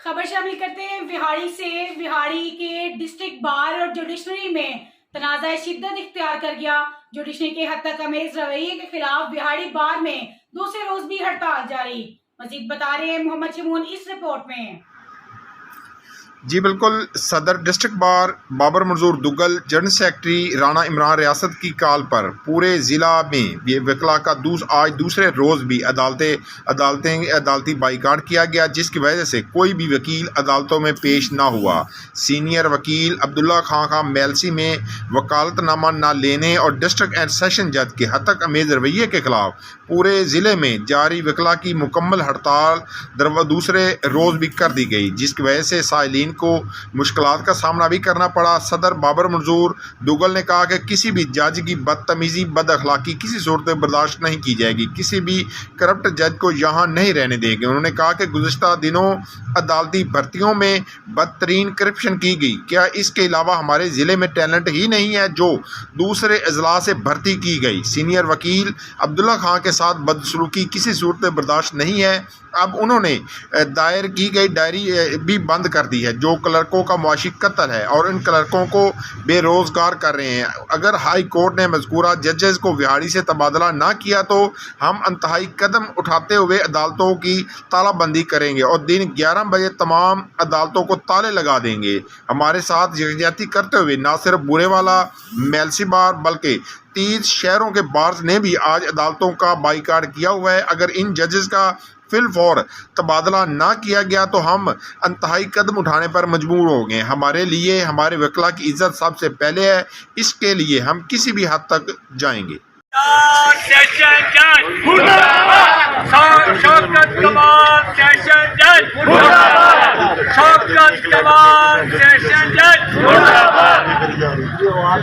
खबर शामिल करते हैं विहाड़ी से। विहाड़ी के डिस्ट्रिक्ट बार और जुडिशरी में तनाज़ा शिद्दत इख्तियार कर गया। जुडिशरी के हद तक अमेज रवैये के खिलाफ विहाड़ी बार में दूसरे रोज भी हड़ताल जारी। मजीद बता रहे हैं मोहम्मद शमून इस रिपोर्ट में। जी बिल्कुल, सदर डिस्ट्रिक्ट बार बाबर मंजूर दुग्गल, जनरल सेक्रेटरी राना इमरान रियासत की कॉल पर पूरे ज़िला में ये वकला का आज दूसरे रोज़ भी अदालती बाइकाट किया गया, जिसकी वजह से कोई भी वकील अदालतों में पेश ना हुआ। सीनियर वकील अब्दुल्ला खां का मेलसी में वकालतनामा न लेने और डिस्ट्रिक्ट एंड सेशन जज के हद तक अमेज रवैये के खिलाफ पूरे ज़िले में जारी वकला की मुकम्मल हड़ताल दूसरे रोज़ भी कर दी गई, जिसकी वजह से साइलिन को मुश्किलात का सामना भी करना पड़ा। सदर बाबर मंजूर दुग्गल ने कहा कि किसी भी जज की बदतमीज़ी बदअखलाकी किसी सूरत में बर्दाश्त नहीं की जाएगी, किसी भी करप्ट जज को यहाँ नहीं रहने देंगे। उन्होंने कहा कि गुज़िश्ता दिनों अदालती भर्तियों में बदतरीन करप्शन की गई। क्या इसके अलावा हमारे ज़िले में टैलेंट ही नहीं है जो दूसरे अजला से भर्ती की गई? सीनियर वकील अब्दुल्ला खां के साथ बदसलूकी किसी सूरत में बर्दाश्त नहीं है। अब उन्होंने दायर की गई डायरी भी बंद कर दी है, जो क्लर्कों का मुआशी कत्ल है और इन क्लर्कों को बेरोज़गार कर रहे हैं। अगर हाई कोर्ट ने मज़कूरा जजेस को विहाड़ी से तबादला ना किया तो हम इंतहाई कदम उठाते हुए अदालतों की तालाबंदी करेंगे और दिन 11 बजे तमाम अदालतों को ताले लगा देंगे। हमारे साथ यकजहती करते हुए ना सिर्फ बुरेवाला मेलसी बार बल्कि 30 शहरों के बार्स ने भी आज अदालतों का बाइकाट किया हुआ है। अगर इन जजेस का फिलफौर तबादला ना किया गया तो हम इंतहाई कदम उठाने पर मजबूर हो गए। हमारे लिए हमारे वकला की इज्जत सबसे पहले है, इसके लिए हम किसी भी हद तक जाएंगे।